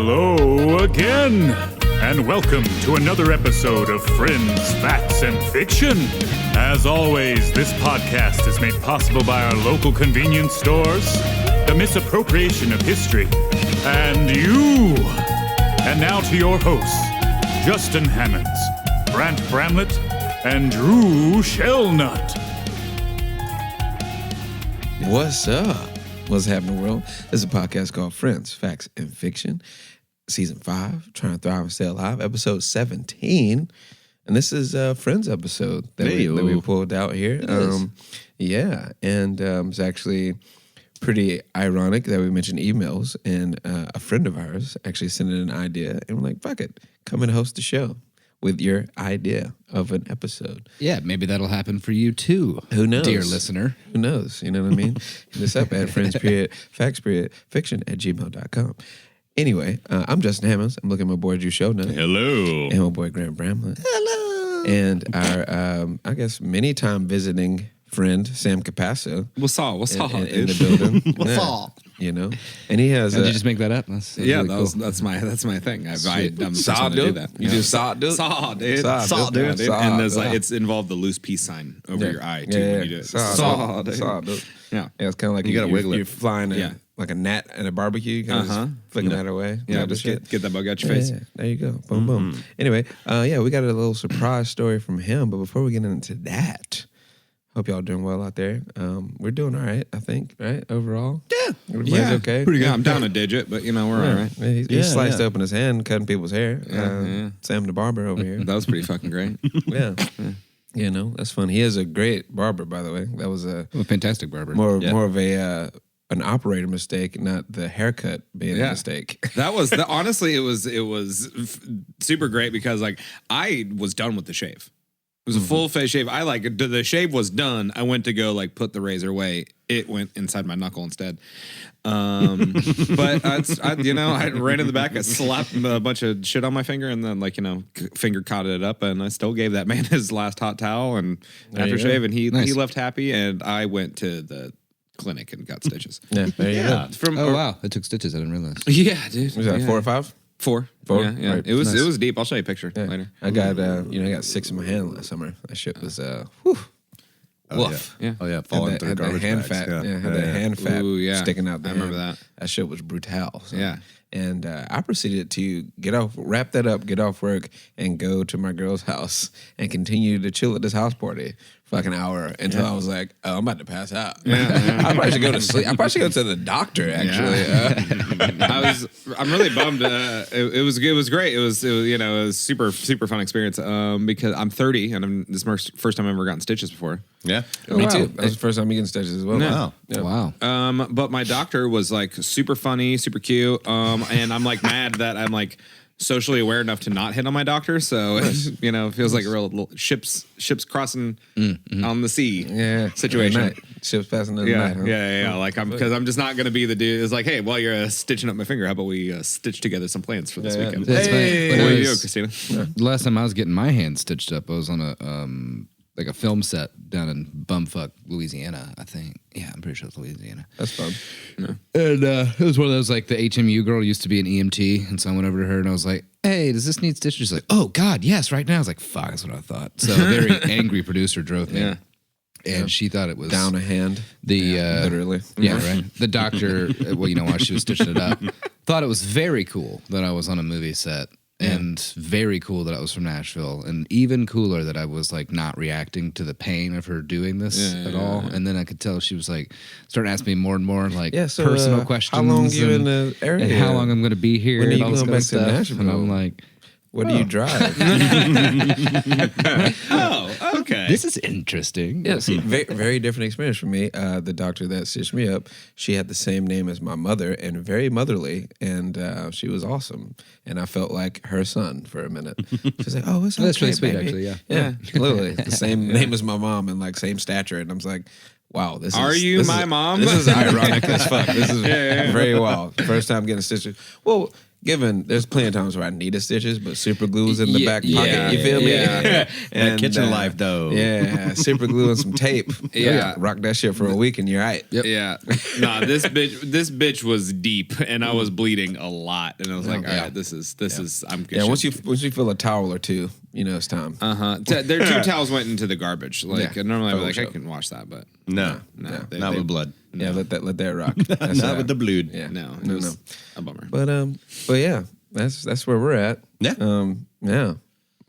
Hello again, and welcome to another episode of Friends, Facts, and Fiction. As always, this podcast is made possible by our local convenience stores, the misappropriation of history, and you. And now to your hosts, Justin Hammonds, Brant Bramlett, and Drew Shellnut. What's up? What's happening, world? This is a podcast called Friends, Facts, and Fiction, Season 5, Trying to Thrive and Stay Alive, Episode 17. And this is a Friends episode that we pulled out here. It's actually pretty ironic that we mentioned emails, and a friend of ours actually sent in an idea, and we're like, fuck it, come and host the show with your idea of an episode. Yeah, maybe that'll happen for you too. Who knows? Dear listener. Who knows? You know what I mean? Hit us up at friends.facts.fiction@gmail.com. Anyway, I'm Justin Hammonds. I'm looking at my boy Drew Shellnut. Hello. And my boy Grant Bramlett. Hello. And our, many time visiting friend, Sam Capasso. What's up, in the building. What's up? You know? And he has Did you just make that up? That's really cool. that's my thing. I'm the first Saw, one to do dude. that. You just saw it, dude. Saw, dude. Saw, dude. dude. And there's it's involved the loose peace sign over your eye too when you do it. Saw, dude. Yeah. It's kind of like you gotta wiggle it. You're flying like a gnat at a barbecue. You kind of just flicking that away. Yeah, just get that bug out your face. Yeah, there you go. Boom, boom. Anyway, we got a little surprise story from him. But before we get into that, hope y'all doing well out there. We're doing all right, I think, right? Overall? Yeah. Everybody's okay? Pretty good. I'm down a digit, but we're all right. He sliced open his hand, cutting people's hair. Sam the barber over here. That was pretty fucking great. Yeah. You know, that's fun. He is a great barber, by the way. That was a fantastic barber. More of a an operator mistake, not the haircut being a mistake. That was honestly, it was super great because I was done with the shave. It was a full face shave. The shave was done. I went to go put the razor away. It went inside my knuckle instead. But I ran in the back. I slapped a bunch of shit on my finger, and then finger caught it up, and I still gave that man his last hot towel and aftershave, and he left happy, and I went to the clinic and got stitches. Yeah, there you go. Wow, it took stitches. I didn't realize. Yeah, dude. Was that 4 or 5? 4. Yeah. Right. It was deep. I'll show you a picture later. I got I got 6 in my hand last summer. That shit was woof. Woof. Yeah. Oh yeah, Falling through garbage hand bags. fat. Had that hand fat sticking out there. I remember that. That shit was brutal. So. Yeah. And I proceeded to wrap that up, get off work, and go to my girl's house and continue to chill at this house party for an hour until I was like, oh, I'm about to pass out. I probably should go to sleep. I probably should go to the doctor, actually. I'm really bummed. It was great. It was super, super fun experience because I'm 30 and this is the first time I've ever gotten stitches before. Yeah. Me too. That was the first time you getting stitches as well. No. Wow. But my doctor was super funny, super cute. And I'm mad that I'm socially aware enough to not hit on my doctor. So it feels like a real little ships crossing on the sea situation. Ships passing in the night. Huh? Yeah. Because I'm just not gonna be the dude. It's hey, while you're stitching up my finger, how about we stitch together some plans for this weekend? Hey. What are you, Christina? The last time I was getting my hand stitched up, I was on a film set down in bumfuck Louisiana, I think. Yeah, I'm pretty sure it's Louisiana. That's fun. Yeah. And it was one of those the HMU girl used to be an EMT, and so I went over to her and I was like, hey, does this need stitches? She's like, oh God, yes, right now. I was like, fuck, that's what I thought. So a very angry producer drove me. Yeah. And she thought it was down a hand. Literally. Yeah, right. The doctor, while she was stitching it up, thought it was very cool that I was on a movie set. And very cool that I was from Nashville, and even cooler that I was not reacting to the pain of her doing this at all. And then I could tell she was starting asking me more and more personal questions. How long are you in the area? And how long I'm going to be here? When are you and all going back to Nashville? And I'm like, what do you drive? Oh, okay. This is interesting. Yeah, see, very, very different experience for me. The doctor that stitched me up, she had the same name as my mother and very motherly, and she was awesome. And I felt like her son for a minute. She was like, oh, it's okay, that's really sweet, baby. actually, yeah. Yeah, literally. The same name as my mom and same stature. And I was like, wow, this Are is... you this my is, mom? This is ironic as fuck. This is very wild. First time getting stitches. Well, there's plenty of times where I needed stitches, but super glue's in the back pocket. yeah, you feel me? yeah. And kitchen life, though. Yeah, super glue and some tape. Yeah. Rock that shit for a week and you're right. Yeah. Nah, this bitch was deep and I was bleeding a lot. And I was like, all right, this is I'm good. Yeah, once you feel a towel or two, you know it's time. Their 2 towels went into the garbage. Like normally I'd be like, I sure. can wash that, but No, no. not with blood. Yeah, let that rock. That's Not with the blood. Yeah. no, it was a bummer. But yeah, that's where we're at. Yeah. Yeah.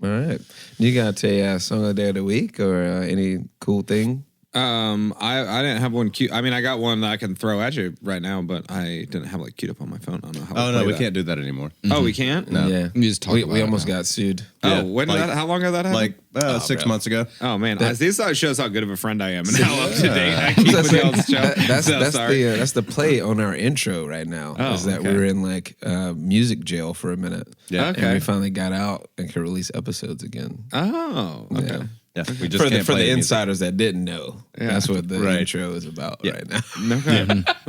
All right. You got a song of the day of the week or any cool thing? I didn't have one cute. I mean, I got one that I can throw at you right now, but I didn't have like queued up on my phone. I don't know how. Oh no, play we that. can't do that anymore. Oh, we can't. No. Yeah. You just talk we about it almost now. got sued. Yeah, Oh, when like- did that? How long ago that happened? Like 6 months ago. Oh man, this shows how good of a friend I am and how up to date I keep with y'all's show. That's the play on our intro right now. Oh, is that okay. we were in like music jail for a minute. Yeah. Okay. And we finally got out and could release episodes again. Oh, okay. Yeah. Yeah, we just For can't the play music. insiders that didn't know, Yeah. that's what the Right. intro is about right now.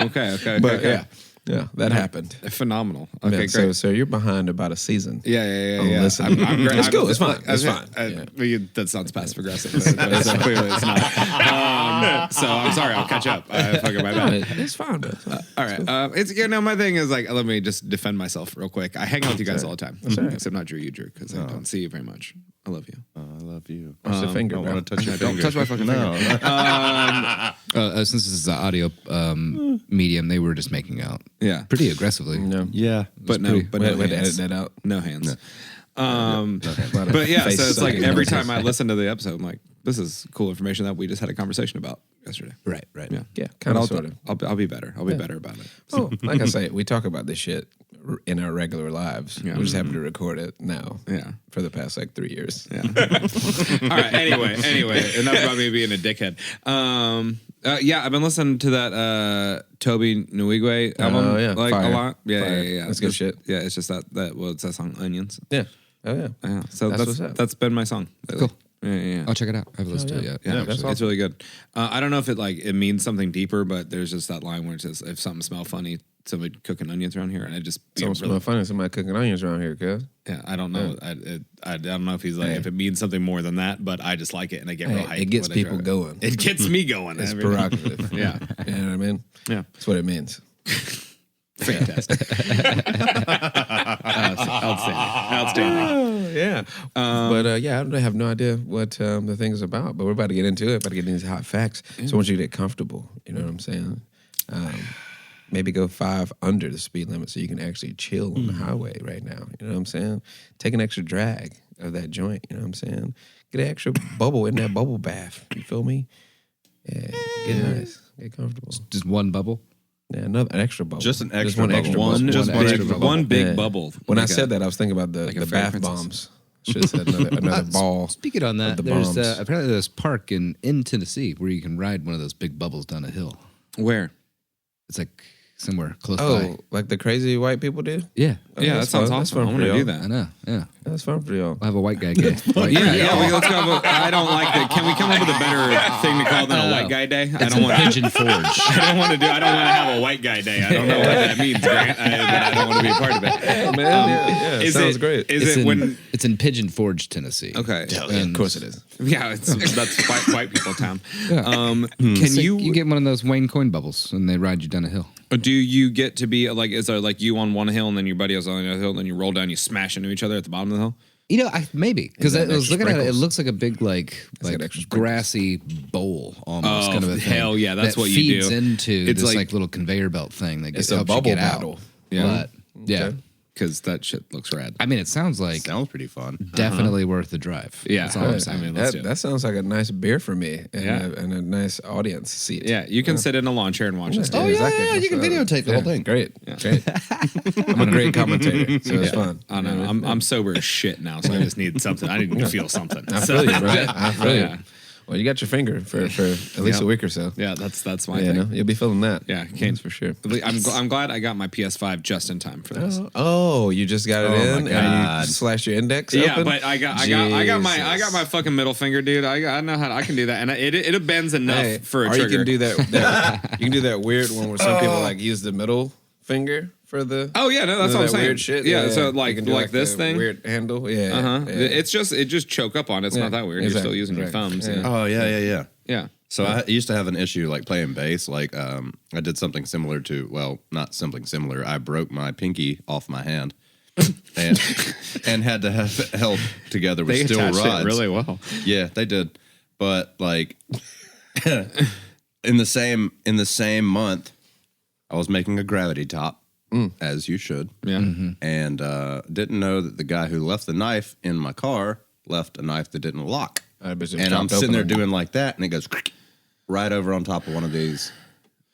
Okay. But okay. yeah, that happened. Phenomenal. Okay, Yeah, great. so you're behind about a season. Yeah. listen. I'm great. It's cool. I'm- It's fine. It's fine. That sounds passive aggressive. But clearly it's not. So I'm sorry. I'll catch up. Fucking my bad. It's fine, bro. All right. It's my thing is like, let me just defend myself real quick. I hang out with you guys all the time, except not Drew. You Drew because I don't see you very much. I love you. Oh, I love you. Watch the finger, I bro. want to touch your Don't finger. touch my fucking no. Since this is an audio medium, they were just making out Yeah, pretty aggressively. No. Yeah, but no, We had to edit hands. that out. No hands. A lot of But yeah, face so it's like sucking. every time I listen to the episode, I'm like, this is cool information that we just had a conversation about yesterday. Right. Yeah, Yeah, But kind of, sort of. I'll be better. I'll be better about it. Oh, like I say, we talk about this shit in our regular lives. Yeah. We just happen to record it now. Yeah. For the past like 3 years. Yeah. All right. Anyway, enough about me being a dickhead. Yeah, I've been listening to that Toby Nwigwe album Oh, yeah. like Fire. a lot. Yeah, Fire. yeah. That's good shit. Yeah, it's just it's that song Onions. Yeah. Oh yeah. Yeah. So That's what's up. that's been my song lately. Cool. Yeah. I'll check it out. I haven't listened to it yet. Yeah, that's it's really good. I don't know if it means something deeper, but there's just that line where it says, "If something smells funny, somebody cooking onions around here," and I just Sounds really funny. Somebody cooking onions around here, cuz. yeah. I don't know. I don't know if he's like if it means something more than that, but I just like it and I get real hyped. It gets when I people try going. It gets me going. It's every- prerogative. Yeah. You know what I mean? Yeah. That's what it means. Fantastic. Outstanding. Oh, yeah. But yeah, I have no idea what the thing is about, but we're about to get into it, about to get into these hot facts. So I want you to get comfortable. You know what I'm saying? Maybe go 5 under the speed limit so you can actually chill on the highway right now. You know what I'm saying? Take an extra drag of that joint. You know what I'm saying? Get an extra bubble in that bubble bath. You feel me? Yeah. Get nice. Get comfortable. Just one bubble. Yeah, an extra bubble. Just an extra one bubble. extra One, bubble. just One big, extra bubble. one big Yeah. bubble. When I Like said that, I was thinking about the a fairy bath princess. bombs. Should have said another ball. Speaking on that, the there's bombs. apparently this park in Tennessee where you can ride one of those big bubbles down a hill. Where? It's like somewhere close Oh, by. like the crazy white people do? Yeah. Oh, Yeah, that that's sounds fun. That's awesome. I fun want for to do y'all. I that. know. Yeah. That's fun for y'all. I'll have a white guy gay. Yeah. Let's go. I don't like that. Can we come up with a better thing to call than a white guy day? I don't want to. Pigeon Forge. I don't want to have a white guy day. I don't know what that means, Grant, but I don't want to be a part of it. Yeah, Is sounds it, great. Is it when? It's in Pigeon Forge, Tennessee. Okay. Of course it is. Yeah, that's white people town. Yeah. Can So you you get one of those Wayne coin bubbles and they ride you down a hill. do you get to be like? Is there like you on one hill and then your buddy is on the other hill, and then you roll down, you smash into each other at the bottom of the hill? You know, maybe because Is I that was extra looking at it. It sprinkles? looks like a big, like got extra sprinkles. grassy bowl almost Oh, kind of a thing. hell yeah, that's that what you feeds do. into It's this like- little conveyor belt thing that It's helps a you bubble get battle. out. Yeah. But yeah, Because that shit looks rad. I mean, it sounds like Sounds pretty fun. definitely worth the drive. Yeah. That's all I'm Right. saying. I mean, let's do it. That sounds like a nice beer for me and, Yeah. and a nice audience seat. Yeah, you can sit in a lawn chair and watch this. Oh, stuff. yeah, you can videotape the whole thing. Great. Great. I'm a great commentator, so it's fun. I know. I'm sober as shit now, so I just need something. I need to feel something. I feel you, bro. I feel Yeah. you. Well, you got your finger for at least Yeah. a week or so. Yeah, that's my Yeah, thing. no, you'll be feeling that. Yeah, That's for sure. I'm glad I got my PS5 just in time for this. Oh, you just got it in, my and you God. slashed your index Yeah, open? but I got my fucking middle finger, dude. I know how I can do that, and it bends enough Hey, for a or trigger. you can do that you can do that weird one where some people like use the middle finger for the? Oh yeah, no, that's what I'm that saying. weird shit. Yeah, so You like can do, this the thing. weird handle. Yeah. Uh-huh. yeah. It just choke up on it. It's not that weird. You're still Exactly. using your Right. thumbs. Yeah. Oh yeah. Yeah. So I used to have an issue like playing bass. Like I did something similar to, well, not something similar. I broke my pinky off my hand, and had to have it held together with They steel attached rods. it really well. Yeah, they did. But like in the same month, I was making a gravity top, as you should. Yeah. And didn't know that the guy who left the knife in my car left a knife that didn't lock. And I'm sitting there doing like that, and it goes right over on top of one of these.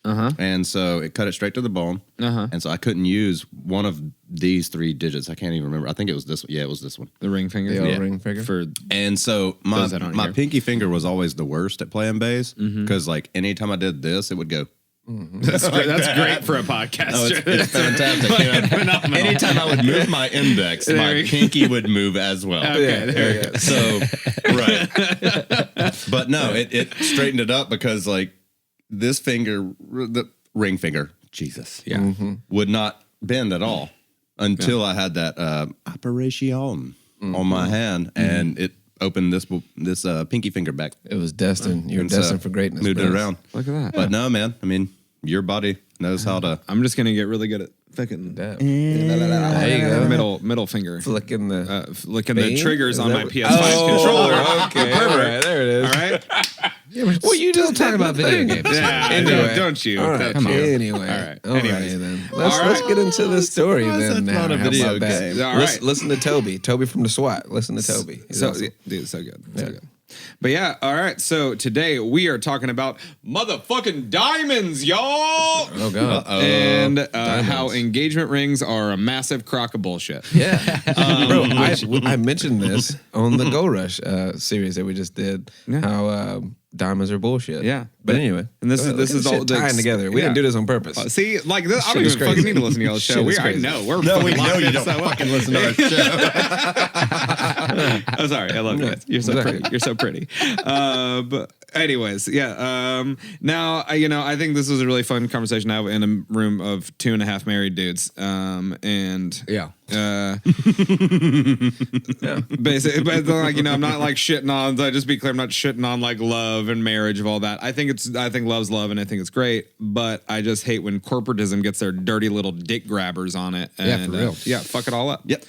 And so it cut it straight to the bone. And so I couldn't use one of these 3 digits. I can't even remember. I think it was this one. Yeah, it was this one. The ring finger. The old ring finger. For And so my Those that aren't here. pinky finger was always the worst at playing bass because like anytime I did this, it would go. that's great for a podcaster. It's fantastic. Phenomenal. Anytime I would move my index, There my you go. pinky would move as well. Okay, there you go. So, right. But no, it straightened it up because like this finger, the ring finger, Jesus, would not bend at all until I had that operation on my hand, and it opened this pinky finger back. It was destined. You were And so destined for greatness. Moved bro. it around. Look at that. But no, man. I mean, your body knows how to. I'm just gonna get really good at fucking Damn. There you go. middle finger. Flicking the. Looking the Vein? triggers Is on that my what- PS5 controller. Okay, all right, there it is. All right. Well, you just Talk about video games. Yeah. Anyway. Don't you? All right. Don't you? Anyway. All right. All right Anyways. then. All Let's right. get into the story surprised then. that's not Now. a How video about that? game. All Listen, right. listen to Toby. Toby from the SWAT. Listen to Toby. He's So, awesome. dude, so good. So good. But yeah, all right. So today we are talking about motherfucking diamonds, y'all. Oh God. And how engagement rings are a massive crock of bullshit. Yeah, bro. I mentioned this on the Gold Rush series that we just did. How diamonds are bullshit. Yeah. but anyway, And this look is at all shit tying together. We didn't do this on purpose. See, like this, I don't Shit is even fucking crazy. need to listen to y'all's show. Shit We is already crazy. know. We're No, we fucking know locked you in don't so well. fucking listen to our show. I'm sorry. I love you guys. You're so pretty. You're so pretty. But anyways, yeah. Now, I think this was a really fun conversation to have in a room of 2.5 married dudes. And Yeah. basically, but like, I'm not like shitting on, just be clear, I'm not shitting on like love and marriage of all that. I think love's love and I think it's great, but I just hate when corporatism gets their dirty little dick grabbers on it. Yeah, And, for real. fuck it all up. Yep.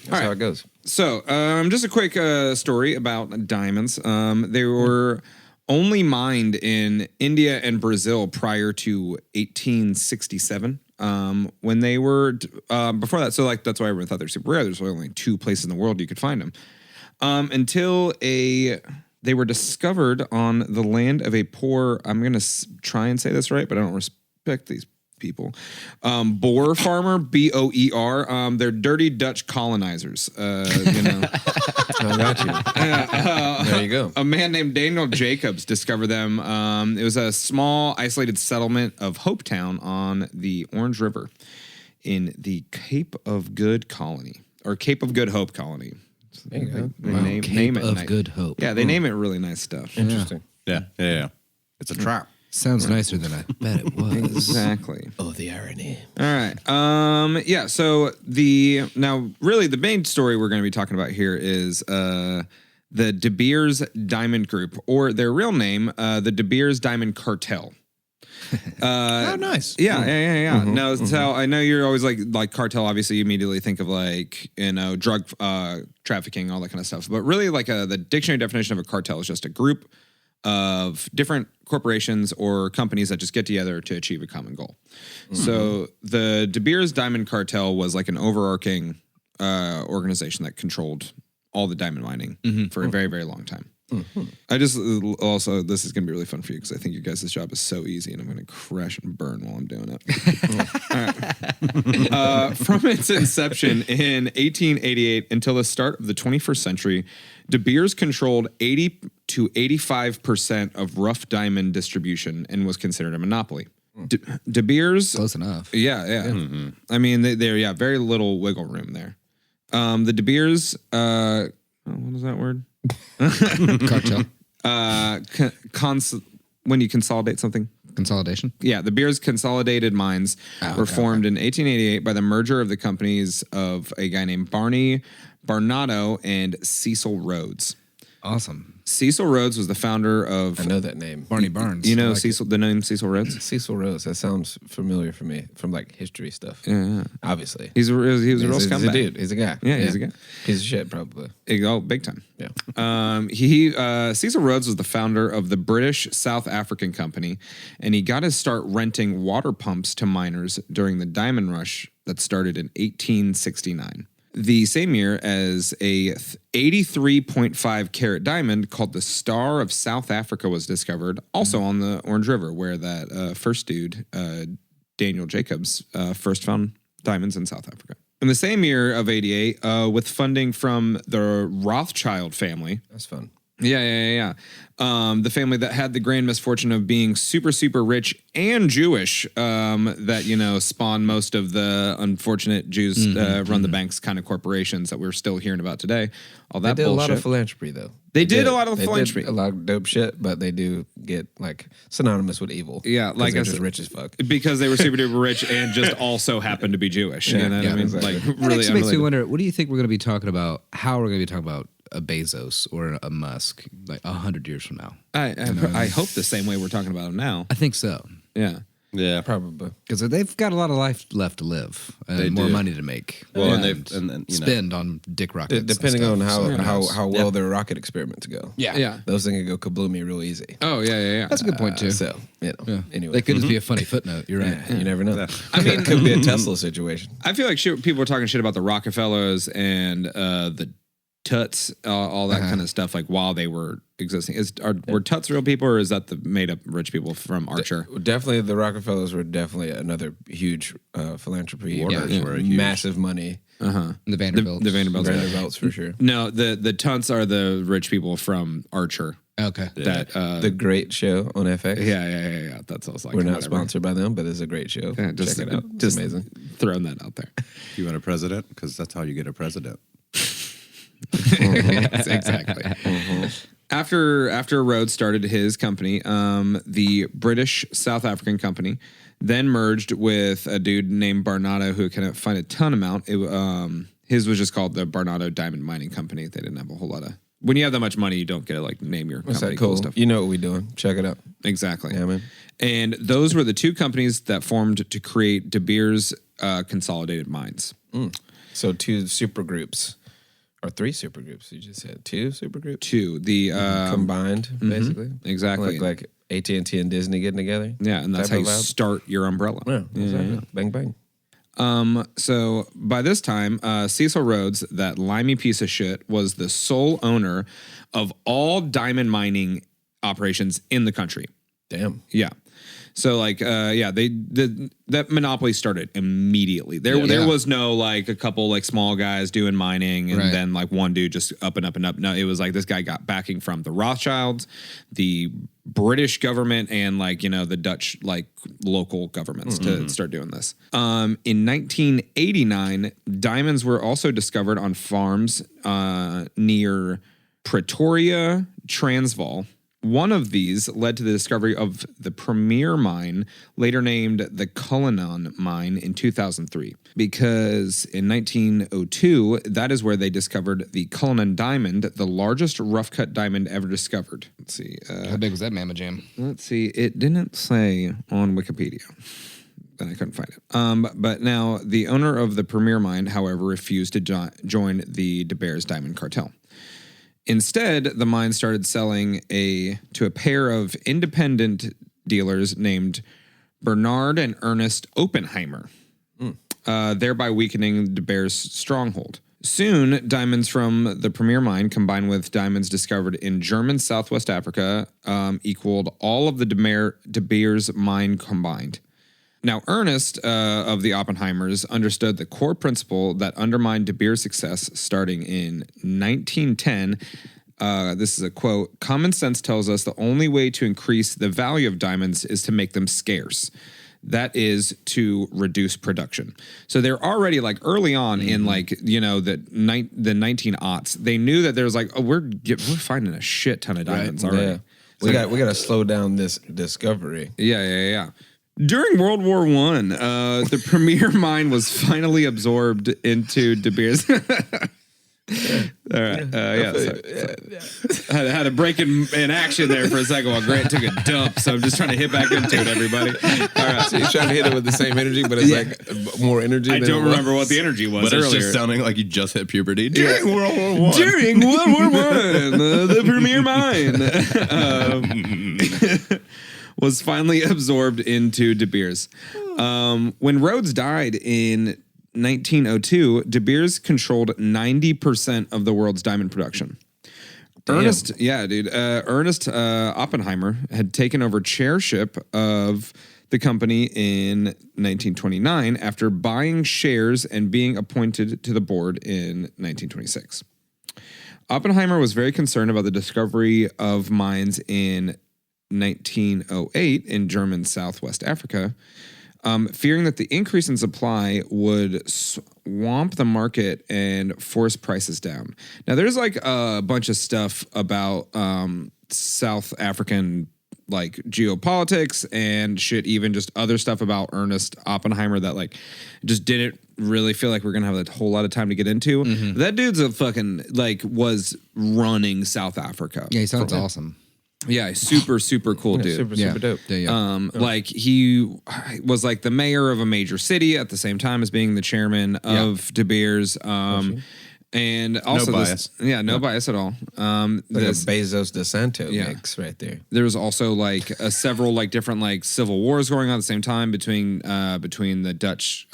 That's how it goes. So, just a quick story about diamonds. They were only mined in India and Brazil prior to 1867. When they were before that, so like that's why everyone thought they're super rare. There's only 2 places in the world you could find them. Until they were discovered on the land of a poor. I'm gonna try and say this right, but I don't respect these people. Boer farmer, Boer. They're dirty Dutch colonizers. I got you. There you go. A man named Daniel Jacobs discovered them. It was a small, isolated settlement of Hopetown on the Orange River in the Cape of Good colony, or Cape of Good Hope colony. There you go. They Wow. name Cape it of nice. Good Hope. Yeah, they name it really nice stuff. Interesting. Yeah. It's a trap. Sounds nicer than I bet it was. Exactly. Oh, the irony. All right. Yeah. So really the main story we're going to be talking about here is the De Beers Diamond Group, or their real name, the De Beers Diamond Cartel. Oh, nice. Yeah. No, so I know you're always like cartel. Obviously, you immediately think of drug trafficking, all that kind of stuff. But really, the dictionary definition of a cartel is just a group of different corporations or companies that just get together to achieve a common goal. So the De Beers Diamond Cartel was like an overarching organization that controlled all the diamond mining for a very, very long time. I just also, this is going to be really fun for you because I think you guys' job is so easy and I'm going to crash and burn while I'm doing it. All right. From its inception in 1888 until the start of the 21st century, De Beers controlled 80 to 85% of rough diamond distribution and was considered a monopoly. De Beers, Close enough. yeah. I mean, they're very little wiggle room there. The De Beers, what is that word? Cartel. When you consolidate something, Consolidation? Yeah, the Beers Consolidated Mines were formed in 1888 by the merger of the companies of a guy named Barney Barnado and Cecil Rhodes. Awesome. Cecil Rhodes was the founder of... I know that name. Barney Barnes. You know Cecil, the name Cecil Rhodes? Cecil Rhodes. That sounds familiar for me from like history stuff. Yeah. Obviously. He was a real scumbag. He's a dude. He's a guy. Yeah, he's a guy. Piece of shit, probably. Oh, big time. Yeah. Cecil Rhodes was the founder of the British South African Company, and he got his start renting water pumps to miners during the diamond rush that started in 1869. The same year as a 83.5 carat diamond called the Star of South Africa was discovered, also on the Orange River, where that first dude, Daniel Jacobs, first found diamonds in South Africa. In the same year of 88, with funding from the Rothschild family. That's fun. Yeah. The family that had the grand misfortune of being super, super rich and Jewish, that, spawned most of the unfortunate Jews run the banks kind of corporations that we're still hearing about today. All that They did bullshit. a lot of philanthropy, though. They did a lot of They philanthropy. did a lot of dope shit, but they do get like synonymous with evil. Yeah, 'Cause like they're I just said, rich as fuck. because they were super duper rich and just also happened to be Jewish. You know what I mean? exactly. Like That really makes me unrelated. wonder, what do you think we're going to be talking about? How we're going to be talking about a Bezos or a Musk like 100 years from now? I hope the same way we're talking about them now. I think so. Yeah. Yeah. Probably. Because they've got a lot of life left to live and They more do. money to make. Well, and and they've and spend on dick rockets. and Depending stuff. on So, how well their rocket experiments go. Yeah. Those things can go kabloomy real easy. Oh, yeah. That's a good point, too. So, anyway. That could just be a funny footnote. You're right. You never know. I mean, it could be a Tesla situation. I feel like people are talking shit about the Rockefellers and the Tuts, all that kind of stuff, like while they were existing. Were Tuts real people, or is that the made up rich people from Archer? Definitely, the Rockefellers were definitely another huge philanthropy. Waters were huge. Massive money. The Vanderbilts. The Vanderbilts. Vanderbilts for sure. No, the Tunts are the rich people from Archer. Okay. That The great show on FX. yeah. That's what I was like. We're not whatever. sponsored by them, but it's a great show. Yeah, just Check it out. just It's amazing. Throwing that out there. You want a president? Because that's how you get a president. Yes, exactly. After Rhodes started his company, the British South African Company then merged with a dude named Barnado who couldn't find a ton amount. His was just called the Barnado Diamond Mining Company. They didn't have a whole lot of. When you have that much money, you don't get to like name your What's company that cool? stuff. You know what we're doing. Check it out. Exactly. Yeah, man. And those were the two companies that formed to create De Beers Consolidated Mines. So 2 super groups. Or 3 super groups. You just said 2 super groups? Two, the Combined, basically. exactly. Like AT&T and Disney getting together. Yeah, and that's type how you of vibe. start your umbrella. Yeah, exactly. Bang, bang. So by this time, Cecil Rhodes, that limey piece of shit, was the sole owner of all diamond mining operations in the country. Damn. Yeah. So like, that monopoly started immediately. There was no like a couple like small guys doing mining and Right. then like one dude just up and up and up. No, it was like this guy got backing from the Rothschilds, the British government, and like, the Dutch like local governments to start doing this. In 1989, diamonds were also discovered on farms near Pretoria, Transvaal. One of these led to the discovery of the premier mine, later named the Cullinan mine in 2003. Because in 1902, that is where they discovered the Cullinan diamond, the largest rough cut diamond ever discovered. Let's see. How big was that mamma jam? Let's see. It didn't say on Wikipedia. Then I couldn't find it. But now the owner of the premier mine, however, refused to join the De Beers diamond cartel. Instead, the mine started selling to a pair of independent dealers named Bernard and Ernest Oppenheimer, thereby weakening De Beers' stronghold. Soon, diamonds from the premier mine combined with diamonds discovered in German Southwest Africa equaled all of the De Beers mine combined. Now, Ernest of the Oppenheimers understood the core principle that undermined De Beers' success starting in 1910. This is a quote: "Common sense tells us the only way to increase the value of diamonds is to make them scarce. That is to reduce production." So they're already like early on in like, the 1900s. They knew that there was like, we're finding a shit ton of diamonds already. Yeah. We got to slow down this discovery. Yeah. During World War One, the premier mine was finally absorbed into De Beers. All right. I had a break in action there for a second while Grant took a dump, so I'm just trying to hit back into it, everybody. All right. So you're trying to hit it with the same energy, but it's like more energy. I don't remember what the energy was but earlier. It's just sounding like you just hit puberty during World War One. During World War One, the premier mine was finally absorbed into De Beers. When Rhodes died in 1902, De Beers controlled 90% of the world's diamond production. Damn. Ernest Oppenheimer had taken over chairship of the company in 1929 after buying shares and being appointed to the board in 1926. Oppenheimer was very concerned about the discovery of mines in 1908 in German Southwest Africa, fearing that the increase in supply would swamp the market and force prices down. Now, there's like a bunch of stuff about South African like geopolitics and shit, even just other stuff about Ernest Oppenheimer that like just didn't really feel like we're gonna have a whole lot of time to get into. Mm-hmm. That dude's a fucking like was running South Africa. Yeah, he sounds awesome. Yeah, super cool dude. Super dope. Like he was like the mayor of a major city at the same time as being the chairman of De Beers. And also no bias. No bias at all. Like a Bezos DeSanto mix right there. There was also like several like different like civil wars going on at the same time between the Dutch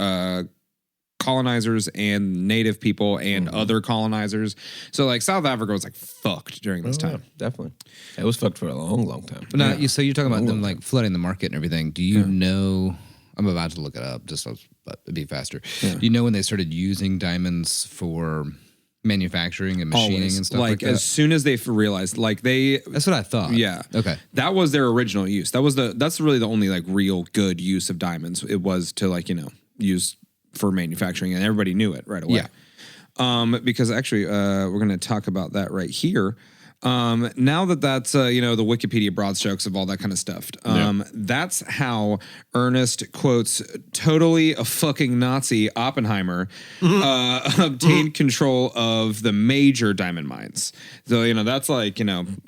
colonizers and native people and other colonizers. So like South Africa was like fucked during this time. Definitely. It was fucked for a long time. But now, so you're talking about them like flooding the market and everything. Do you know, I'm about to look it up but it'd be faster. Yeah. Do you know when they started using diamonds for manufacturing and machining and stuff like that? As soon as they realized, like that's what I thought. Yeah. Okay. That was their original use. That's really the only like real good use of diamonds. It was to like, use for manufacturing, and everybody knew it right away. Yeah. Because actually, we're going to talk about that right here. Now that's the Wikipedia broad strokes of all that kind of stuff. That's how Ernest quotes totally a fucking Nazi Oppenheimer obtained control of the major diamond mines. So that's like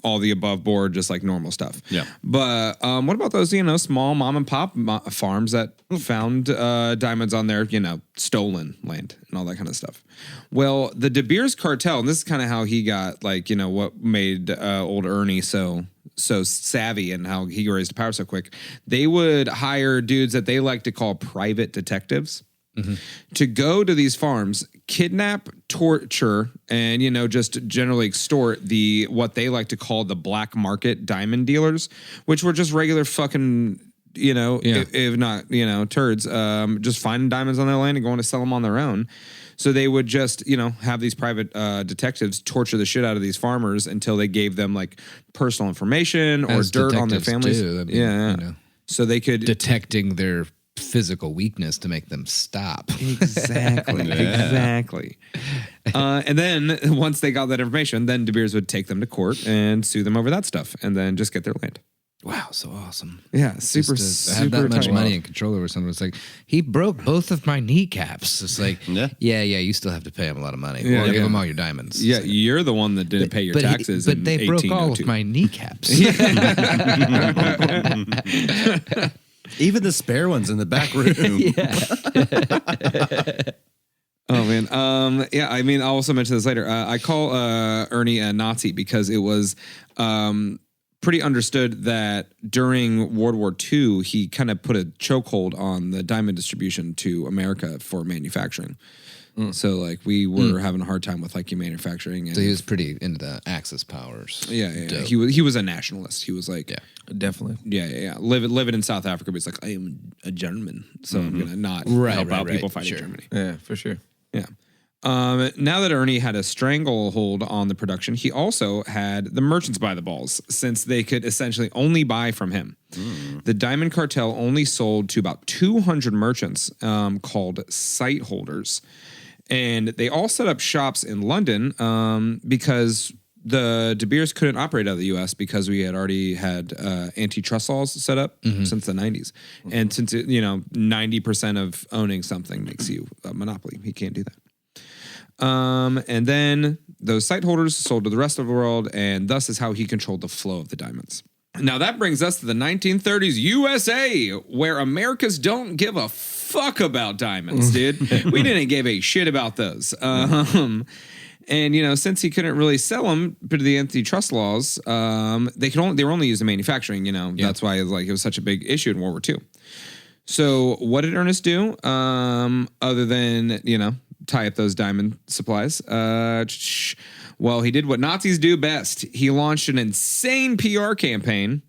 all the above board, just like normal stuff. Yeah. But what about those small mom and pop farms that found diamonds on their stolen land and all that kind of stuff? Well, the De Beers cartel, and this is kind of how he got like what made old Ernie so savvy and how he raised to power so quick. They would hire dudes that they like to call private detectives to go to these farms, kidnap, torture, and just generally extort what they like to call the black market diamond dealers, which were just regular fucking if not turds, just finding diamonds on their land and going to sell them on their own. So they would just, have these private detectives torture the shit out of these farmers until they gave them like personal information or dirt on their families. Too. So they could detecting their physical weakness to make them stop. Exactly. Exactly. And then once they got that information, then De Beers would take them to court and sue them over that stuff and then just get their land. Wow, so awesome. Yeah, super have that much money and control over someone. It's like, he broke both of my kneecaps. It's like, yeah, you still have to pay him a lot of money. Well, give him all your diamonds. Yeah, you're the one that didn't pay your taxes. But they broke all of my kneecaps. Even the spare ones in the back room. Oh man. I'll also mention this later. I call Ernie a Nazi because it was pretty understood that during World War II, he kind of put a chokehold on the diamond distribution to America for manufacturing. So like we were having a hard time with like manufacturing. And so he was pretty into the Axis powers. Yeah. He was a nationalist. He was like, definitely. Yeah. Living in South Africa, but he's like, I am a German, so I'm gonna not help out people fighting Germany. Yeah, for sure. Yeah. Now that Ernie had a stranglehold on the production, he also had the merchants buy the balls, since they could essentially only buy from him. The diamond cartel only sold to about 200 merchants called sight holders. And they all set up shops in London because the De Beers couldn't operate out of the U.S. because we had already had antitrust laws set up since the 90s. And since, 90% of owning something makes you a monopoly, he can't do that. And then those site holders sold to the rest of the world, and thus is how he controlled the flow of the diamonds. Now that brings us to the 1930s USA, where Americans don't give a fuck about diamonds, dude. We didn't give a shit about those. And, since he couldn't really sell them to the antitrust laws, they were only used in manufacturing, That's why it was such a big issue in World War II. So what did Ernest do other than, tie up those diamond supplies? Well, he did what Nazis do best. He launched an insane PR campaign.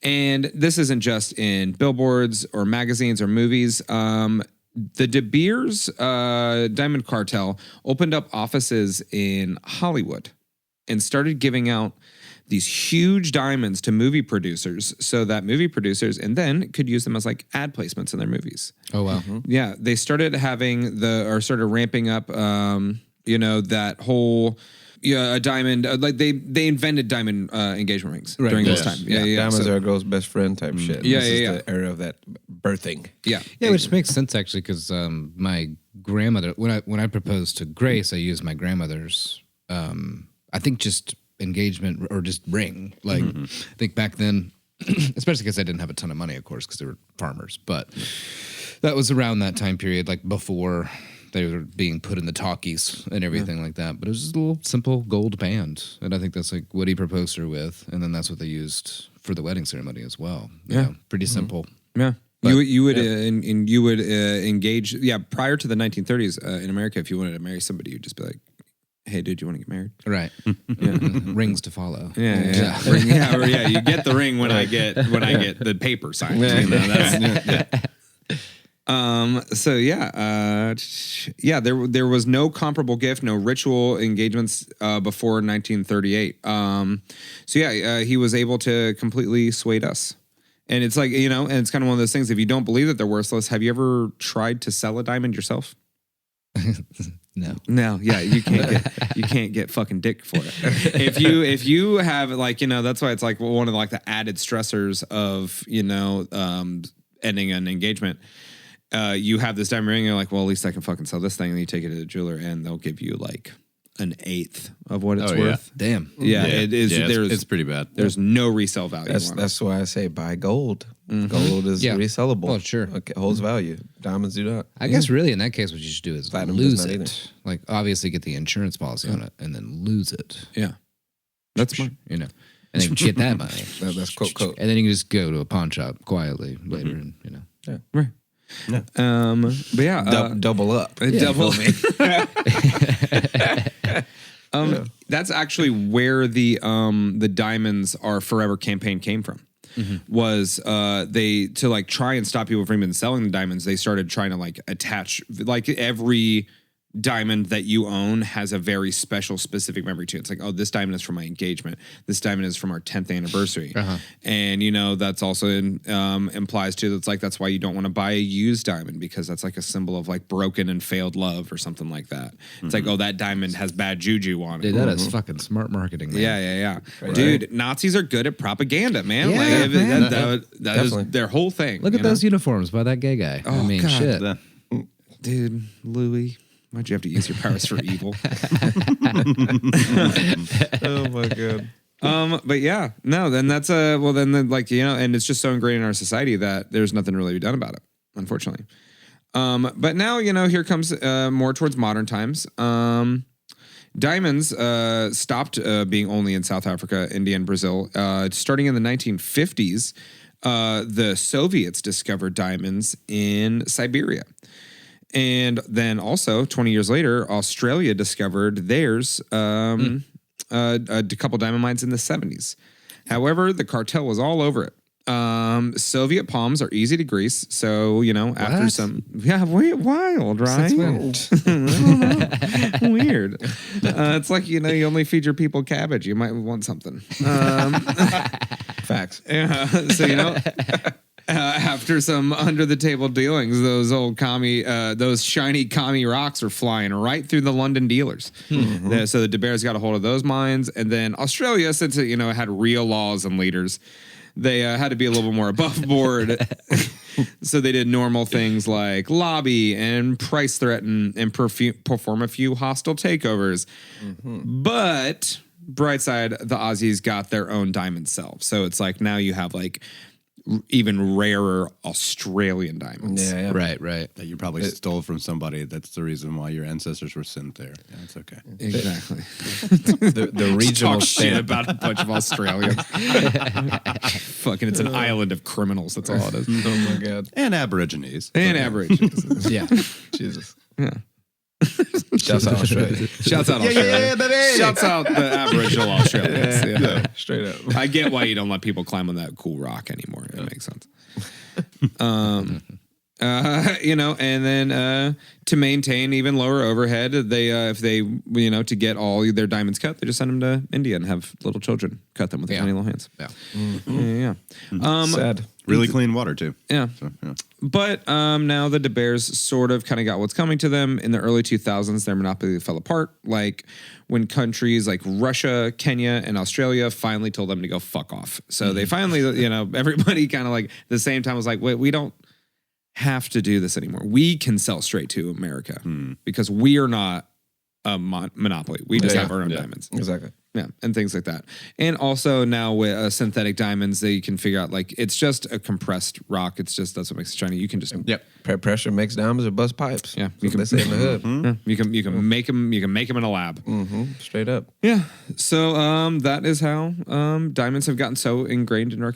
And this isn't just in billboards or magazines or movies. The De Beers Diamond Cartel opened up offices in Hollywood and started giving out these huge diamonds to movie producers so that movie producers and then could use them as like ad placements in their movies. Oh, wow. Yeah. They started started ramping up, that whole... a diamond, they invented diamond engagement rings during this time. Yeah. Diamonds are a girl's best friend type shit. Yeah, this is the era of that birthing. Yeah. Yeah, which makes sense actually, because my grandmother, when I proposed to Grace, I used my grandmother's, I think just engagement or just ring. Like, I think back then, especially because I didn't have a ton of money, of course, because they were farmers, but that was around that time period, like before they were being put in the talkies and everything like that. But it was just a little simple gold band. And I think that's like what he proposed her with. And then that's what they used for the wedding ceremony as well. Pretty simple. Yeah. But, you would engage. Yeah. Prior to the 1930s in America, if you wanted to marry somebody, you'd just be like, hey, dude, you want to get married? Right. Rings to follow. Yeah. You get the ring when I get the paper signed. There was no comparable gift, no ritual engagements before 1938. He was able to completely sway us. And it's like, and it's kind of one of those things, if you don't believe that they're worthless, have you ever tried to sell a diamond yourself? No, yeah, you can't get fucking dick for it. If you have that's why it's like one of the added stressors of, ending an engagement. You have this diamond ring, and you're like, well, at least I can fucking sell this thing. And you take it to the jeweler, and they'll give you like an eighth of what it's worth. Damn. Yeah, it is. Yeah, it's pretty bad. There's no resale value. That's why I say buy gold. Gold is resellable. Oh, sure. It holds value. Diamonds do not. I guess really in that case, what you should do is Platinum lose does not it. either. Like obviously get the insurance policy on it, and then lose it. Yeah, that's smart. And then get that money. That's quote. And then you can just go to a pawn shop quietly later, and Yeah. Right. Yeah. But yeah, double up. Double. That's actually where the Diamonds Are Forever campaign came from. Was they to try and stop people from even selling the diamonds? They started trying to attach every diamond that you own has a very special, specific memory to it. It's like, oh, this diamond is from my engagement. This diamond is from our 10th anniversary. And, that's also implies too, that's why you don't want to buy a used diamond, because that's like a symbol of broken and failed love or something like that. It's like, oh, that diamond has bad juju on it. Dude, that is fucking smart marketing, man. Yeah. Right. Dude, Nazis are good at propaganda, man. Yeah, man. That is their whole thing. Look at those uniforms by that gay guy. Oh, I mean, God. shit. Dude, Louis. Why'd you have to use your powers for evil? Oh my god. But yeah, no, then that's and it's just so ingrained in our society that there's nothing really to be done about it, unfortunately. But now, here comes more towards modern times. Diamonds stopped being only in South Africa, India, and Brazil. Starting in the 1950s, the Soviets discovered diamonds in Siberia. And then also 20 years later, Australia discovered theirs, a couple diamond mines in the 70s. However, the cartel was all over it. Soviet palms are easy to grease. So, after some, wild, right? Weird. It's like, you only feed your people cabbage. You might want something. Facts. Yeah. So, after some under the table dealings, those old those shiny commie rocks were flying right through the London dealers. So the De Beers got a hold of those mines, and then Australia, since it had real laws and leaders, they had to be a little bit more above board. So they did normal things like lobby and price threaten and perform a few hostile takeovers. But bright side, the Aussies got their own diamond self. So it's like now you have like even rarer Australian diamonds. Yeah. Right. That you probably stole from somebody. That's the reason why your ancestors were sent there. Yeah, it's okay. Exactly. The regional Talk shit stamp. about a bunch of Australians. Fucking, it's an island of criminals. That's all it is. Oh my god. And Aborigines. And Aborigines. Yeah. Jesus. Yeah. Shouts out Australia. Shouts out Australia. baby. Shouts out the Aboriginal Australians. Yeah. Straight up. I get why you don't let people climb on that cool rock anymore. It makes sense. And then to maintain even lower overhead, they if they to get all their diamonds cut, they just send them to India and have little children cut them with their tiny little hands. Yeah. Sad. Really clean water, too. Yeah. So, yeah. But now the De Beers sort of kind of got what's coming to them. In the early 2000s, their monopoly fell apart. Like when countries like Russia, Kenya, and Australia finally told them to go fuck off. So they finally, everybody kind of like the same time was like, wait, we don't have to do this anymore. We can sell straight to America because we are not a monopoly. We just have our own diamonds. Exactly. Yeah, and things like that. And also now with synthetic diamonds, they can figure out like it's just a compressed rock. It's just that's what makes it shiny. You can just Pressure makes diamonds or bust pipes. Yeah, you can say in the hood. you can make them. You can make them in a lab. Straight up. Yeah. So that is how diamonds have gotten so ingrained in our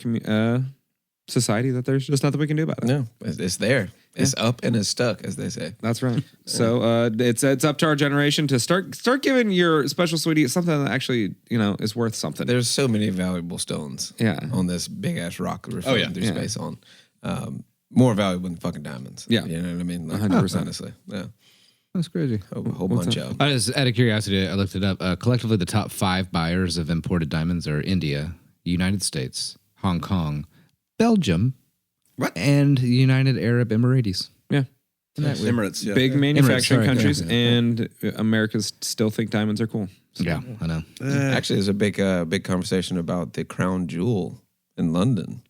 society that there's just nothing we can do about it. No, it's there. It's up and it's stuck, as they say. That's right. So it's up to our generation to start giving your special sweetie something that actually is worth something. There's so many valuable stones. On this big ass rock we're floating through space on. More valuable than fucking diamonds. Yeah. You know what I mean? Like, 100%. honestly. Yeah. That's crazy. A whole bunch of them. I just, out of curiosity, I looked it up. Collectively, the top 5 buyers of imported diamonds are India, United States, Hong Kong, Belgium, and United Arab Emirates. Yeah. Emirates, yeah. Big manufacturing Emirates, sorry, countries, and Americans still think diamonds are cool. So. Yeah, I know. Actually, there's a big conversation about the crown jewel in London.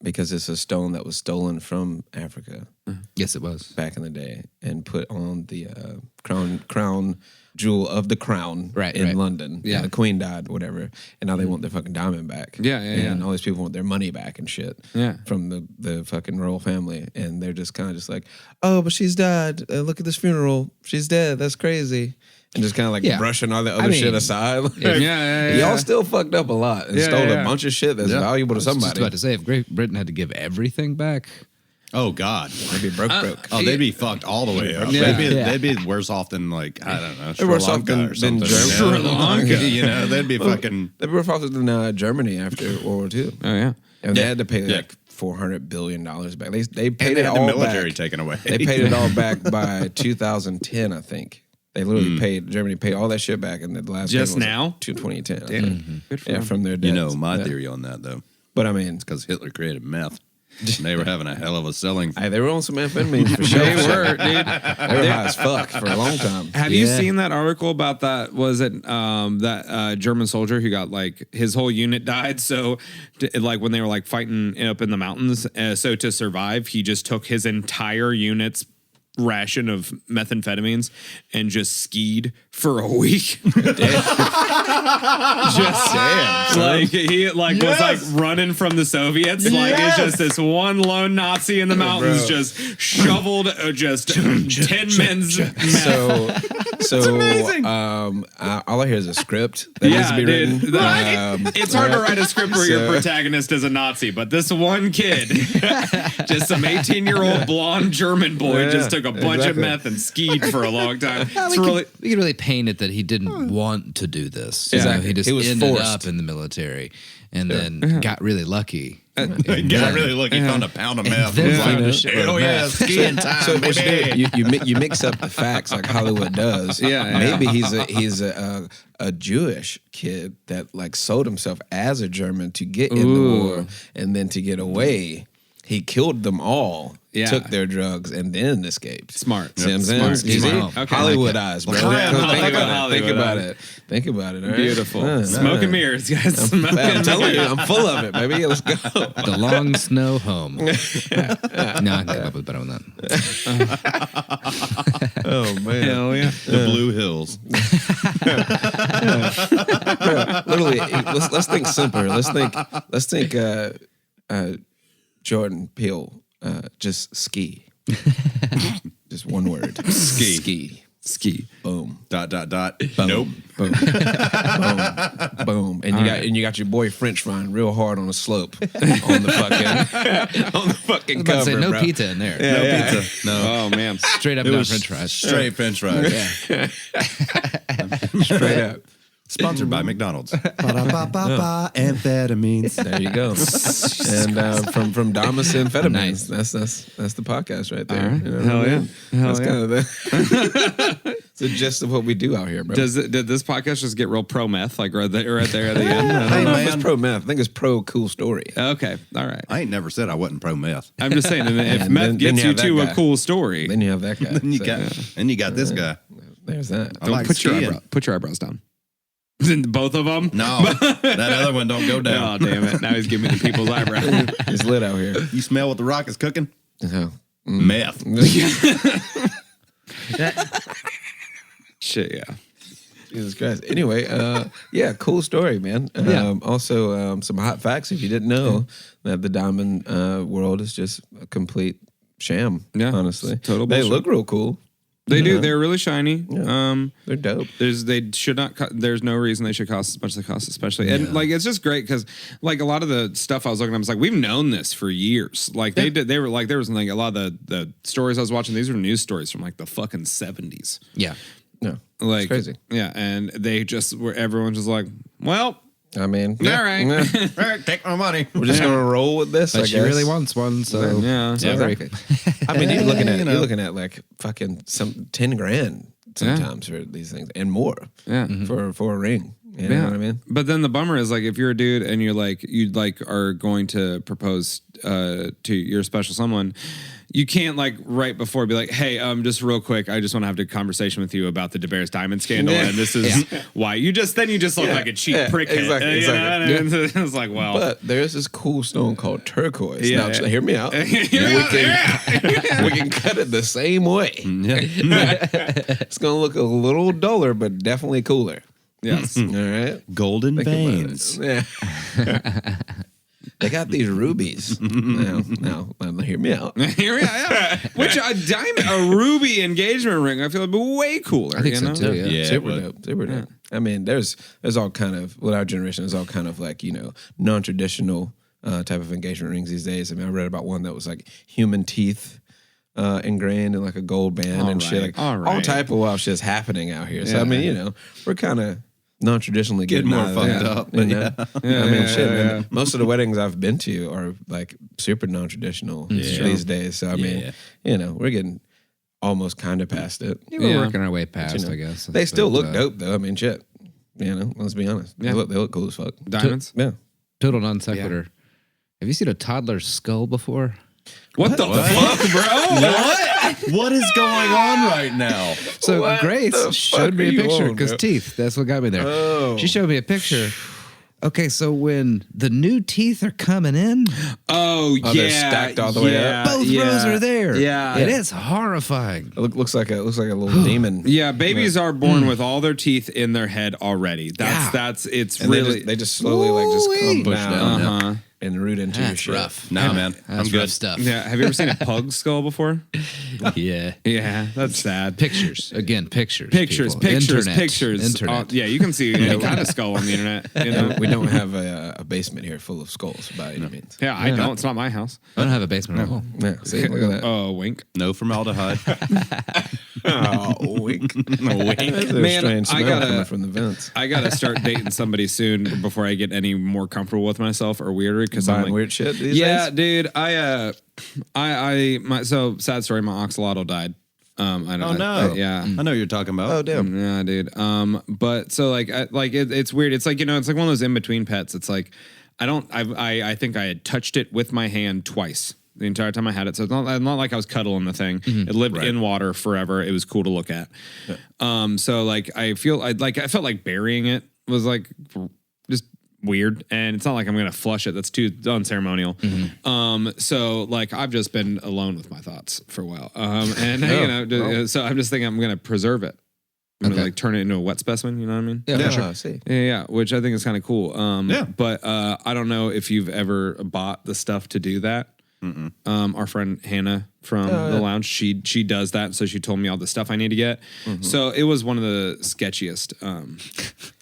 Because it's a stone that was stolen from Africa. Yes, it was. Back in the day and put on the crown jewel of the crown in London. Yeah. And the queen died, whatever. And now they want their fucking diamond back. And all these people want their money back and shit. From the fucking royal family. And they're just kind of just like, oh, but she's died. Look at this funeral. She's dead. That's crazy. And just kind of like brushing all the other shit aside. Like, y'all still fucked up a lot and stole a bunch of shit that's valuable to somebody. I was just about to say, if Great Britain had to give everything back, oh God, they'd be broke. Oh, they'd be fucked all the way up. Yeah. They'd be worse off than like I don't know, Sri worse off Lanka than or something. Sri Lanka, they'd be fucking. They were worse off than Germany after World War II. Oh yeah. And they had to pay like $400 billion back. They paid They it had all the military back. taken away. They paid it all back by 2010, I think. They literally Germany paid all that shit back, and the last Just payment was now? like 2010. I Damn. think. Good for them. From their debts. You know my theory on that though, But I mean, because Hitler created meth. And they were having a hell of a selling. they were on some amphetamines for sure. They were, dude. They were high as fuck for a long time. Have you seen that article about that? Was it that German soldier who got like his whole unit died? So, like when they were like fighting up in the mountains, so to survive, he just took his entire unit's ration of methamphetamines and just skied for a week. Just like he like was like running from the Soviets. Like it's just this one lone Nazi in the mountains just shoveled just 10 men's meth. So amazing. All I hear is a script that needs to be written. It's hard to write a script where your protagonist is a Nazi, but this one kid, just some 18-year-old blonde German boy, just took took a bunch of meth and skied for a long time. We could really paint it that he didn't want to do this. Exactly. He just He was ended forced. up in the military and then got really lucky. Got really lucky. Found a pound of meth. Then Was found a like, shitload of hell yeah, meth. skiing time, So what baby. you mix up the facts like Hollywood does. Maybe he's a Jewish kid that like sold himself as a German to get in the war, and then to get away, he killed them all. Yeah. Took their drugs and then escaped. Smart. See what I'm saying? Smart. Easy. Smart. Okay. Hollywood eyes, bro. Think about eyes. it. Think about it. All right? Beautiful. Smoke and mirrors, guys. Smoke I'm and telling you, mirrors. I'm full of it, baby. Let's go. The long snow home. No, I can come up with better than that. Oh man. Hell yeah. The Blue Hills. Literally, let's think simpler. Let's think Jordan Peele, just ski. Just one word. Ski. Ski. Boom. Dot. Boom. Nope. Boom. Boom. And you got your boy French frying real hard on the slope on the fucking About to cover, say no bro. pizza in there. No pizza. No. Oh, man. Straight up It no was French fries. Straight French fries. Straight up. Sponsored by McDonald's. Amphetamines. There you go. And from Damas to amphetamines. That's the podcast right there. All right. You know Hell what I yeah. mean? Hell That's yeah. kind of it's the gist of what we do out here, bro. Did this podcast just get real pro meth, like right there at the end? I don't know if it's man. pro meth. I think it's pro cool story. Okay, all right. I ain't never said I wasn't pro meth. I'm just saying, and if And meth then gets you you have that to guy. a cool story, Then you have that guy. Then you So, got this guy. there's that. I like put your skiing. eyebrows down. Both of them? No, that other one don't go Oh, down. damn it. Now he's giving me the people's eyebrow. It's lit out here. You smell what the Rock is cooking? Oh. Meth. Shit, yeah. Jesus Christ. Anyway, yeah, cool story, man. Also, some hot facts if you didn't know that the diamond world is just a complete sham. Yeah, honestly, it's total they bullshit. look real cool. They do. They're really shiny. They're dope. They should not. There's no reason they should cost as much as they cost, especially. And like, it's just great because like a lot of the stuff I was looking at, I was like, we've known this for years. Like they did. They were like, there was like a lot of the stories I was watching. These were news stories from like the fucking 70s. Yeah. No, Like it's crazy. Yeah, and they just were. Everyone's just like, well, I mean, all right. All right, take my money. We're just gonna roll with this. I But she guess. really wants one, so Yeah. Exactly. I mean, you're looking at like fucking some 10 grand sometimes for these things and more. Yeah. For a ring. You know what I mean? But then the bummer is like if you're a dude and you are going to propose to your special someone, you can't like right before be like, hey, just real quick, I just want to have a conversation with you about the DeBear's diamond scandal, and this is why you just look like a cheap prickhead. exactly. You know? And it's like, well, But there's this cool stone called turquoise. Yeah, Now, yeah. hear me out. We can cut it the same way. It's gonna look a little duller, but definitely cooler. yes, All right. Golden Think about veins. it. Yeah. They got these rubies. Now, hear me out. which a ruby engagement ring, I feel would be way cooler. I think you so know? too. Yeah. Super dope. I mean, there's all kind of with our generation. There's all kind of like non-traditional type of engagement rings these days. I mean, I read about one that was like human teeth ingrained in like a gold band and shit. Like all type of wild shit's happening out here. So I mean, we're kind of non-traditionally Getting getting more out of fucked that, up, you but know? I mean, shit, man. Most of the weddings I've been to are like super non-traditional these days. So I mean, we're getting almost kind of past it. Yeah, we're working our way past, I guess. They still But, look dope though. I mean, shit. Let's be honest. Yeah. They look cool as fuck. Diamonds. Yeah. Total non sequitur. Have you seen a toddler's skull before? What the fuck, bro? What is going on right now? So What Grace the showed fuck me are a you picture on, because bro? teeth. That's what got me there. Oh. She showed me a picture. Okay, so when the new teeth are coming in, Oh yeah, they're stacked all the way up? both rows are there. Yeah. It is horrifying. It looks like a little demon. Yeah, babies are born with all their teeth in their head already. It's And really they just slowly like just come Push down. down. and root into your That's shit. rough. Nah, man. That's I'm good. rough stuff. Yeah. Have you ever seen a pug skull before? Yeah. Yeah, that's sad. Pictures. Again, pictures. Pictures, people. pictures, Internet. pictures. Internet. Yeah, you can see any kind of skull on the internet. You know? We don't have a basement here full of skulls by any means. Yeah, I don't. It's not my house. I don't have a basement at all. Yeah, see, look at that. Oh, wink. No formaldehyde. Oh, wink. That's a Man, strange I smell gotta- coming from the vents. I gotta start dating somebody soon before I get any more comfortable with myself or weirder. Because I'm Buying like, weird shit these yeah, days? dude. So sad story. My oxalotl died. I don't Oh, no. yeah. I know what you're talking about. Oh, damn. Yeah, dude. But so it's weird. It's like, it's like one of those in between pets. It's like I think I had touched it with my hand twice the entire time I had it. So it's not like I was cuddling the thing. It lived in water forever. It was cool to look at. So like I felt like burying it was like just weird, and it's not like I'm gonna flush it. That's too unceremonial. So like I've just been alone with my thoughts for a while, and so I'm just thinking I'm gonna preserve it. I'm gonna like turn it into a wet specimen. You know what I mean? Yeah, sure. I see. Yeah, which I think is kind of cool. Yeah. But I don't know if you've ever bought the stuff to do that. Our friend Hannah from the lounge, she does that. So she told me all the stuff I need to get. So it was one of the sketchiest.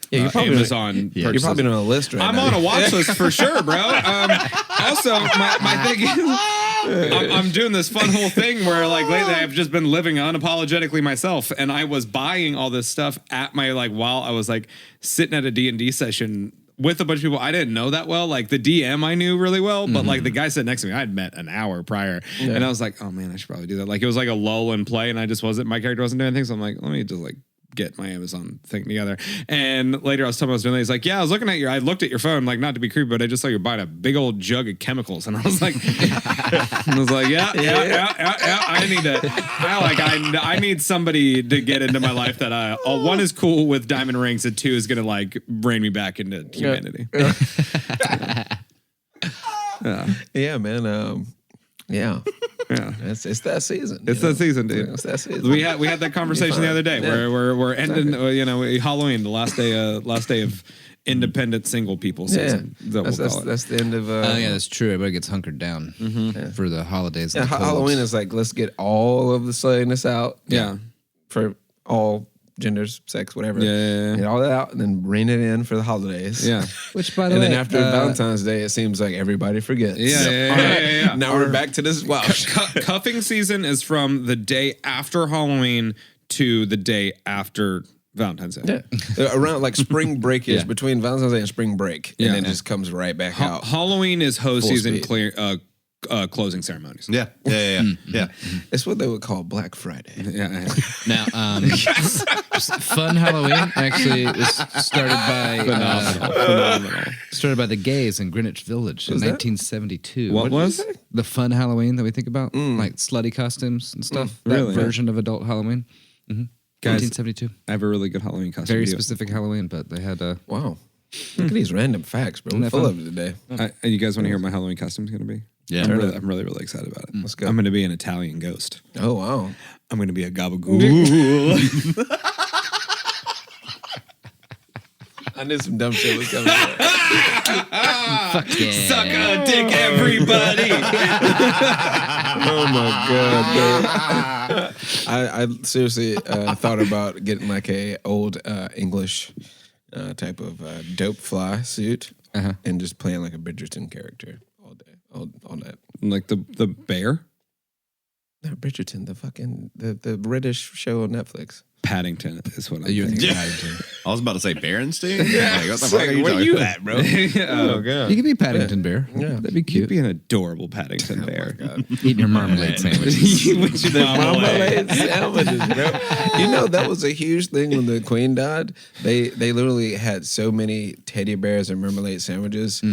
Yeah, you're probably Amazon. You're probably on a list right I'm now. on a watch list for sure, bro. Also, my thing is, I'm doing this fun whole thing where like lately I've just been living unapologetically myself, and I was buying all this stuff at my while I was like sitting at a D&D session with a bunch of people I didn't know that well. Like the DM I knew really well, but like the guy sitting next to me I had met an hour prior, and I was like, oh man, I should probably do that. Like it was like a lull in play, and my character wasn't doing anything, so I'm like, let me just like get my Amazon thing together. And later I was telling him I was doing that. He's like, yeah, I looked at your phone, like not to be creepy, but I just saw you buying a big old jug of chemicals. And I was like, yeah. I need somebody to get into my life that one is cool with diamond rings, and two is going to like bring me back into humanity. Yeah, man. Yeah. Yeah. It's that season. It's that season, dude. It's that season. We had that conversation the other day where we're ending, Halloween, the last day of independent single people season. That's the end of. Yeah, that's true. Everybody gets hunkered down for the holidays. Yeah, and the Halloween colds. is like, let's get all of the silliness out. Yeah. For all genders, sex, whatever. Yeah. Get all that out and then bring it in for the holidays. Yeah. Which, by the And way, then after Valentine's Day, it seems like everybody forgets. Yeah. Now we're back to this. Wow. Cuffing season is from the day after Halloween to the day after Valentine's Day. Yeah. Around like spring break is Yeah. between Valentine's Day and spring break. Yeah. And then it just comes right back out. Halloween is hoe Full season speed. closing ceremonies. Yeah. It's what they would call Black Friday. Yeah. Now, Fun Halloween actually is started by Phenomenal. started by the gays in Greenwich Village in 1972. What was? the fun Halloween that we think about, like slutty costumes and stuff? That really? version of adult Halloween. Guys, 1972. I have a really good Halloween costume. Very Do you- specific Halloween, but they had Wow. Look at these random facts, bro. We're that full fun? of it today. You guys want to hear what my Halloween costume is going to be? Yeah. I'm really excited about it. Let's go. I'm going to be an Italian ghost. Oh, wow. I'm going to be a gabagool. I knew some dumb shit was coming. fuck yeah. Suck a dick, everybody. Oh my god! I seriously thought about getting like a old English type of dope fly suit and just playing like a Bridgerton character all day, all night. Like the bear? Not Bridgerton, the British show on Netflix. Paddington is what I'm You're thinking. thinking Paddington. I was about to say Berenstein. Like, what the fuck are you Where talking you about? at, bro? Oh, God. You could be Paddington Bear. Yeah. That'd be You'd cute. be an adorable Paddington bear. Eating your marmalade sandwiches. The marmalade sandwiches, bro. You know that was a huge thing when the Queen died. They literally had so many teddy bears and marmalade sandwiches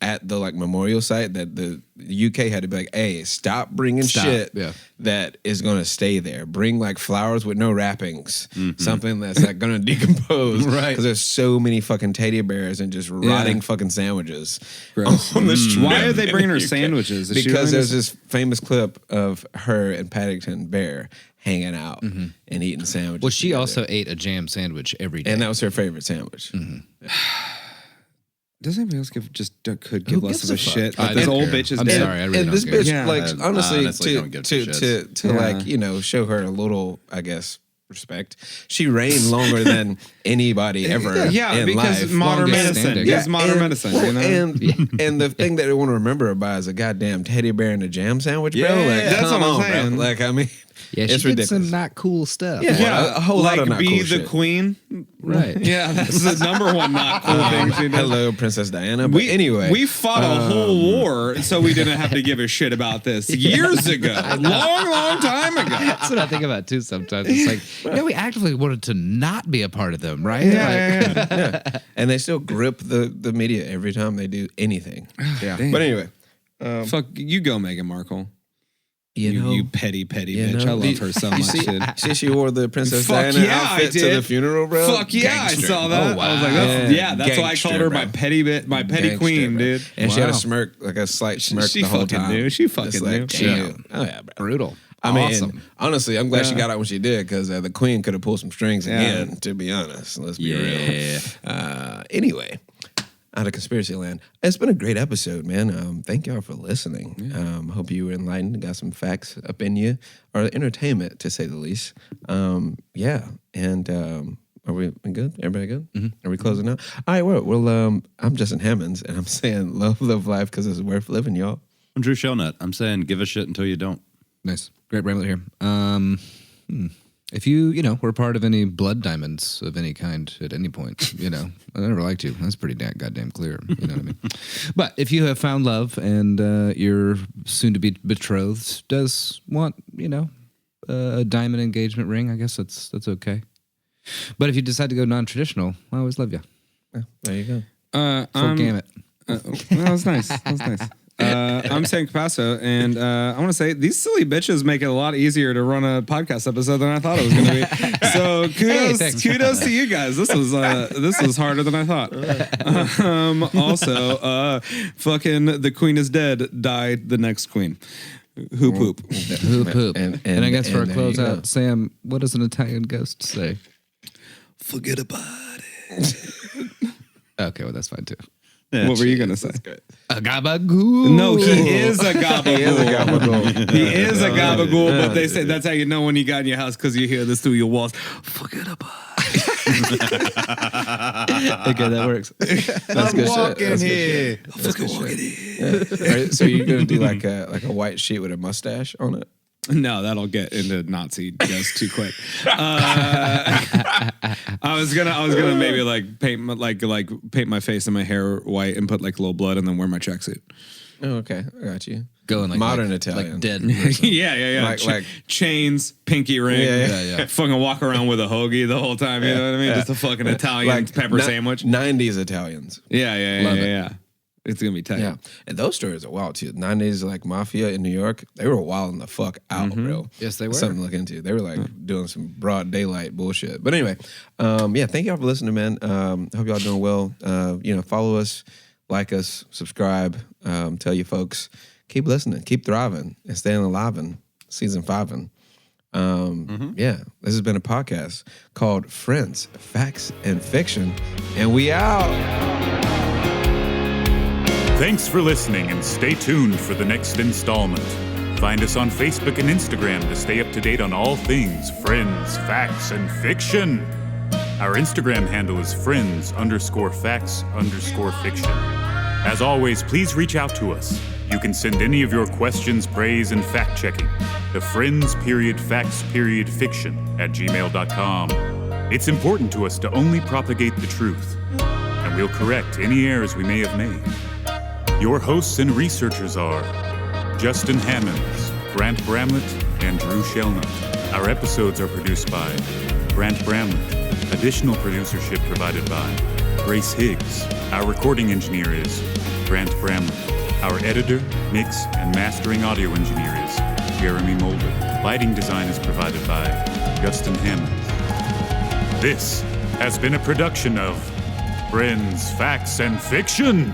at the like memorial site that the UK had to be like, "Hey, stop bringing shit that is gonna stay there. Bring like flowers with no wrappings, something that's like gonna decompose, Right. Because there's so many fucking teddy bears and just rotting fucking sandwiches Gross. on the strip. Why are they bringing her sandwiches? Is she Because really there's this famous clip of her and Paddington Bear hanging out and eating sandwiches. Well, she together. also ate a jam sandwich every day. And that was her favorite sandwich. Does anybody else could give less gives of a a shit? fuck? Like, this I don't old care. bitch is I'm dead. sorry, I really and don't this care. bitch, Yeah. like, I honestly, honestly don't give two shits. to Yeah. like, you know, show her a little, I guess, respect. She reigned longer than anybody ever. Yeah, in because life. modern Longest medicine. standing. It's modern medicine, you know? And the thing that they want to remember her by is a goddamn teddy bear and a jam sandwich, bro. Yeah, Like, that's come what I'm on, bro. saying. Like, I mean, Yeah, she it's did ridiculous. some not cool stuff. Yeah. a whole lot like of not be cool the shit. queen. Right. Yeah, that's the number one not cool thing she did. Hello, Princess Diana. But anyway, we fought a whole war so we didn't have to give a shit about this years ago, long time ago. That's what I think about too sometimes. It's like, you know, we actively wanted to not be a part of them, right? yeah. And they still grip the media every time they do anything. Yeah. Damn. But anyway, Fuck, you go, Meghan Markle. you know, You petty you bitch. know, I love her so much. dude. see, she wore the Princess Fuck Diana yeah, I outfit to did. the funeral, bro. Fuck yeah, Gangster. I saw that. Oh, I was like, that's why I called her Gangster, my bro. petty Gangster, queen, bro. dude. And she had a Wow. smirk, like a slight smirk She the whole fucking time. knew. She Just fucking like, knew. she Yeah. knew. Oh yeah, bro. Brutal. I mean, Awesome. honestly, I'm glad she got out when she did because the queen could have pulled some strings again. To be honest, let's be real. Anyway, out of conspiracy land, it's been a great episode, man. Thank y'all for listening. Hope you were enlightened, got some facts up in you, or entertainment to say the least. Yeah, and are we good? Everybody good? Are we closing out? All right, well, I'm Justin Hammonds, and I'm saying love life because it's worth living, y'all. I'm Drew Shelnut. I'm saying give a shit until you don't. Nice. Great Bramlett here. If you were part of any blood diamonds of any kind at any point, I never liked you. That's pretty goddamn clear. You know what I mean? But if you have found love and your soon-to-be betrothed does want, a diamond engagement ring, I guess that's okay. But if you decide to go non-traditional, I always love you. There you go. Full gamut. That was nice. That was nice. I'm Sam Capasso, and I want to say these silly bitches make it a lot easier to run a podcast episode than I thought it was going to be. So kudos to you guys. This was harder than I thought. Also, fucking the queen is dead. Died the next queen. Hoop hoop. Hoop hoop. And I guess for a and there you go. closeout, Sam, what does an Italian ghost say? Forget about it. Okay, well that's fine too. What were you gonna say? A gabagool. No, he is a gabagool. He is a gabagool, but they say that's how you know when you got in your house because you hear this through your walls. Forget about it. Okay, that works. That's good shit. That's here. Fucking walking in. All right, so you're gonna do like a white sheet with a mustache on it? No, that'll get into Nazi just too quick. I was gonna maybe like paint my face and my hair white and put like a little blood and then wear my tracksuit. Oh, okay, I got you. Going like modern like, Italian, like dead. yeah. Like chains, pinky ring. Yeah. Fucking walk around with a hoagie the whole time. You know what I mean? Just a fucking Italian pepper sandwich. 90s Italians. Yeah. Love it. Yeah. It's gonna be tight. Yeah, and those stories are wild too. 90s like mafia in New York, they were wilding the fuck out, bro. Yes, they were. Something to look into. They were like doing some broad daylight bullshit. But anyway, thank y'all for listening, man. Hope y'all doing well. Follow us, like us, subscribe, tell your folks. Keep listening, keep thriving, and staying alive in season 5. Yeah, this has been a podcast called Friends, Facts, and Fiction, and we out. Thanks for listening and stay tuned for the next installment. Find us on Facebook and Instagram to stay up to date on all things Friends, Facts, and Fiction. Our Instagram handle is friends_facts_fiction. As always, please reach out to us. You can send any of your questions, praise, and fact-checking to friends_facts_fiction@gmail.com. It's important to us to only propagate the truth, and we'll correct any errors we may have made. Your hosts and researchers are Justin Hammonds, Grant Bramlett, and Drew Shelnut. Our episodes are produced by Grant Bramlett. Additional producership provided by Grace Higgs. Our recording engineer is Grant Bramlett. Our editor, mix, and mastering audio engineer is Jeremy Mulder. Lighting design is provided by Justin Hammonds. This has been a production of Friends, Facts, and Fiction.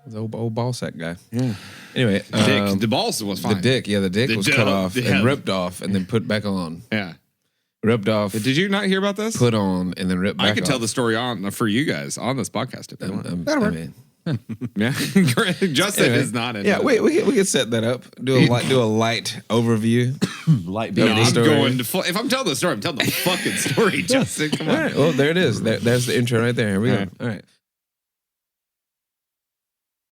The old ball sack guy. Yeah. Anyway, Dick, the balls was fine. The dick was cut off and ripped off and then put back on. Yeah. ripped off. Did you not hear about this? Put on and then ripped back I could off. tell the story for you guys on this podcast if you want. I mean, Yeah, Justin is not in. Yeah, we could set that up. Do a light overview. Light No, of the I'm story. going to. If I'm telling the story, I'm telling the fucking story, Justin. Come All on. right. Well, there it is. There's the intro right there. Here we go. All right.